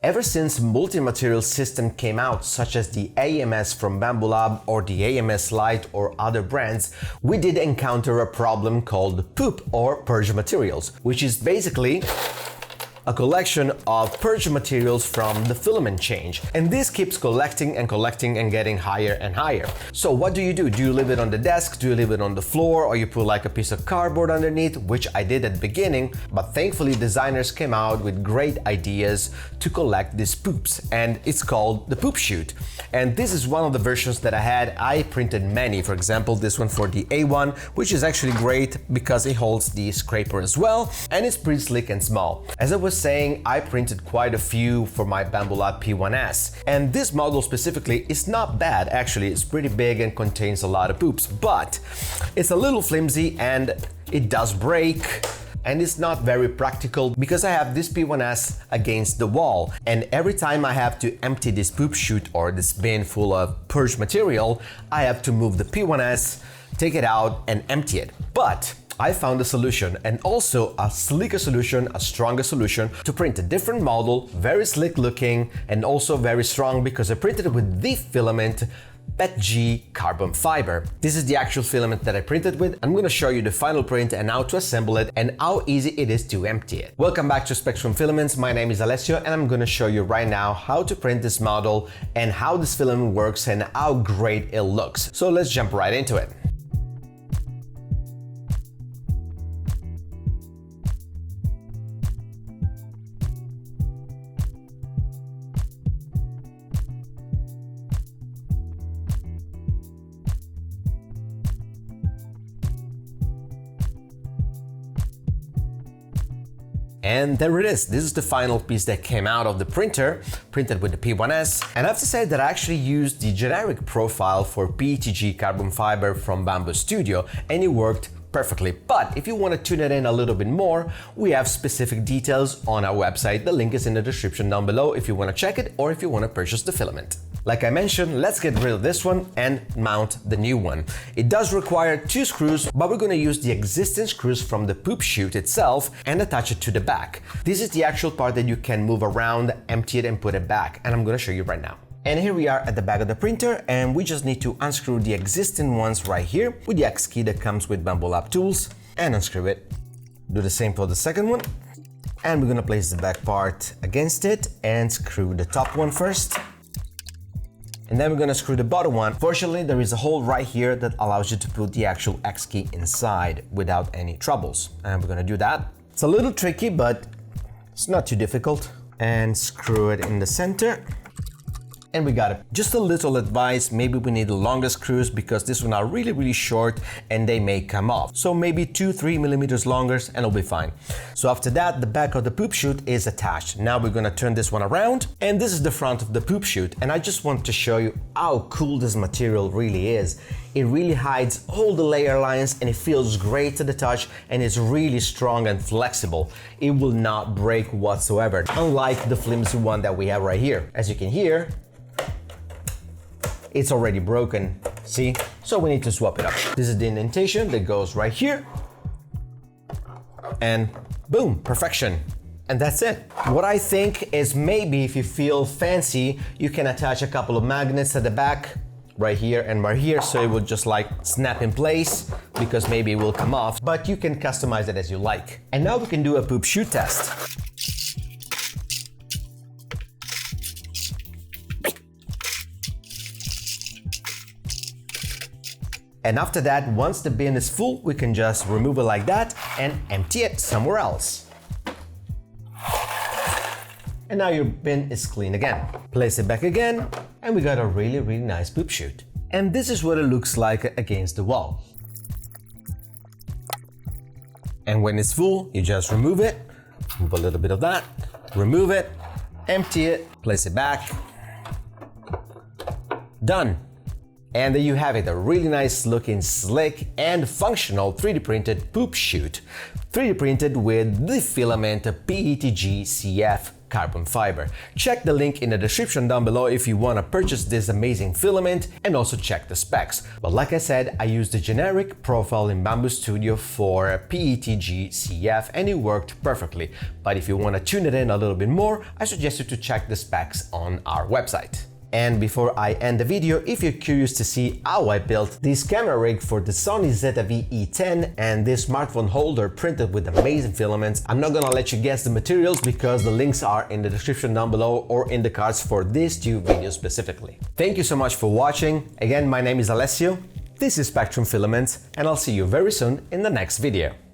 Ever since multi-material system came out, such as the AMS from Bambu Lab or the AMS Lite or other brands, we did encounter a problem called poop or purge materials, which is basically a collection of purge materials from the filament change. And this keeps collecting and collecting and getting higher and higher. So what do? Do you leave it on the desk? Do you leave it on the floor? Or you put like a piece of cardboard underneath, which I did at the beginning, but thankfully designers came out with great ideas to collect these poops, and it's called the poop chute. And this is one of the versions that I had. I printed many, for example, this one for the A1, which is actually great because it holds the scraper as well, and it's pretty slick and small. As I was saying, I printed quite a few for my Bambu Lab P1S, and this model specifically is not bad. Actually, it's pretty big and contains a lot of poops, but it's a little flimsy and it does break, and it's not very practical because I have this P1S against the wall, and every time I have to empty this poop chute or this bin full of purge material, I have to move the P1S, take it out and empty it. But I found a solution, and also a slicker solution, a stronger solution, to print a different model, very slick looking and also very strong because I printed it with the Filament PET-G carbon fiber. This is the actual filament that I printed with. I'm going to show you the final print and how to assemble it and how easy it is to empty it. Welcome back to Spectrum Filaments. My name is Alessio and I'm going to show you right now how to print this model and how this filament works and how great it looks. So let's jump right into it. And there it is. This is the final piece that came out of the printer, printed with the P1S. And I have to say that I actually used the generic profile for PET-G carbon fiber from Bambu Studio, and it worked perfectly. But if you want to tune it in a little bit more, we have specific details on our website. The link is in the description down below if you want to check it or if you want to purchase the filament. Like I mentioned, let's get rid of this one and mount the new one. It does require 2 screws, but we're going to use the existing screws from the poop chute itself and attach it to the back. This is the actual part that you can move around, empty it and put it back, and I'm going to show you right now. And here we are at the back of the printer, and we just need to unscrew the existing ones right here with the X key that comes with Bambu Lab tools, and unscrew it. Do the same for the second one, and we're going to place the back part against it and screw the top one first. And then we're going to screw the bottom one. Fortunately, there is a hole right here that allows you to put the actual X key inside without any troubles. And we're going to do that. It's a little tricky, but it's not too difficult. And screw it in the center. And we got it. Just a little advice, maybe we need longer screws because this one are really short and they may come off. So maybe 2-3 millimeters longer and it'll be fine. So after that, the back of the poop chute is attached. Now we're gonna turn this one around, and this is the front of the poop chute. And I just want to show you how cool this material really is. It really hides all the layer lines and it feels great to the touch, and it's really strong and flexible. It will not break whatsoever, unlike the flimsy one that we have right here. As you can hear, it's already broken, see? So we need to swap it up. This is the indentation that goes right here. And boom, perfection. And that's it. What I think is maybe if you feel fancy, you can attach a couple of magnets at the back, right here and right here, so it will just like snap in place because maybe it will come off, but you can customize it as you like. And now we can do a poop chute test. And after that, once the bin is full, we can just remove it like that and empty it somewhere else. And now your bin is clean again. Place it back again, and we got a really nice poop chute. And this is what it looks like against the wall. And when it's full, you just remove it, move a little bit of that, remove it, empty it, place it back. Done. And there you have it, a really nice looking, slick and functional 3D printed poop chute. 3D printed with the Filament PET-G CF carbon fiber. Check the link in the description down below if you want to purchase this amazing filament, and also check the specs. But like I said, I used the generic profile in Bambu Studio for PET-G CF and it worked perfectly. But if you want to tune it in a little bit more, I suggest you to check the specs on our website. And before I end the video, if you're curious to see how I built this camera rig for the Sony ZV-E10 and this smartphone holder printed with amazing filaments, I'm not gonna let you guess the materials because the links are in the description down below or in the cards for these two videos specifically. Thank you so much for watching. Again, my name is Alessio, this is Spectrum Filaments, and I'll see you very soon in the next video.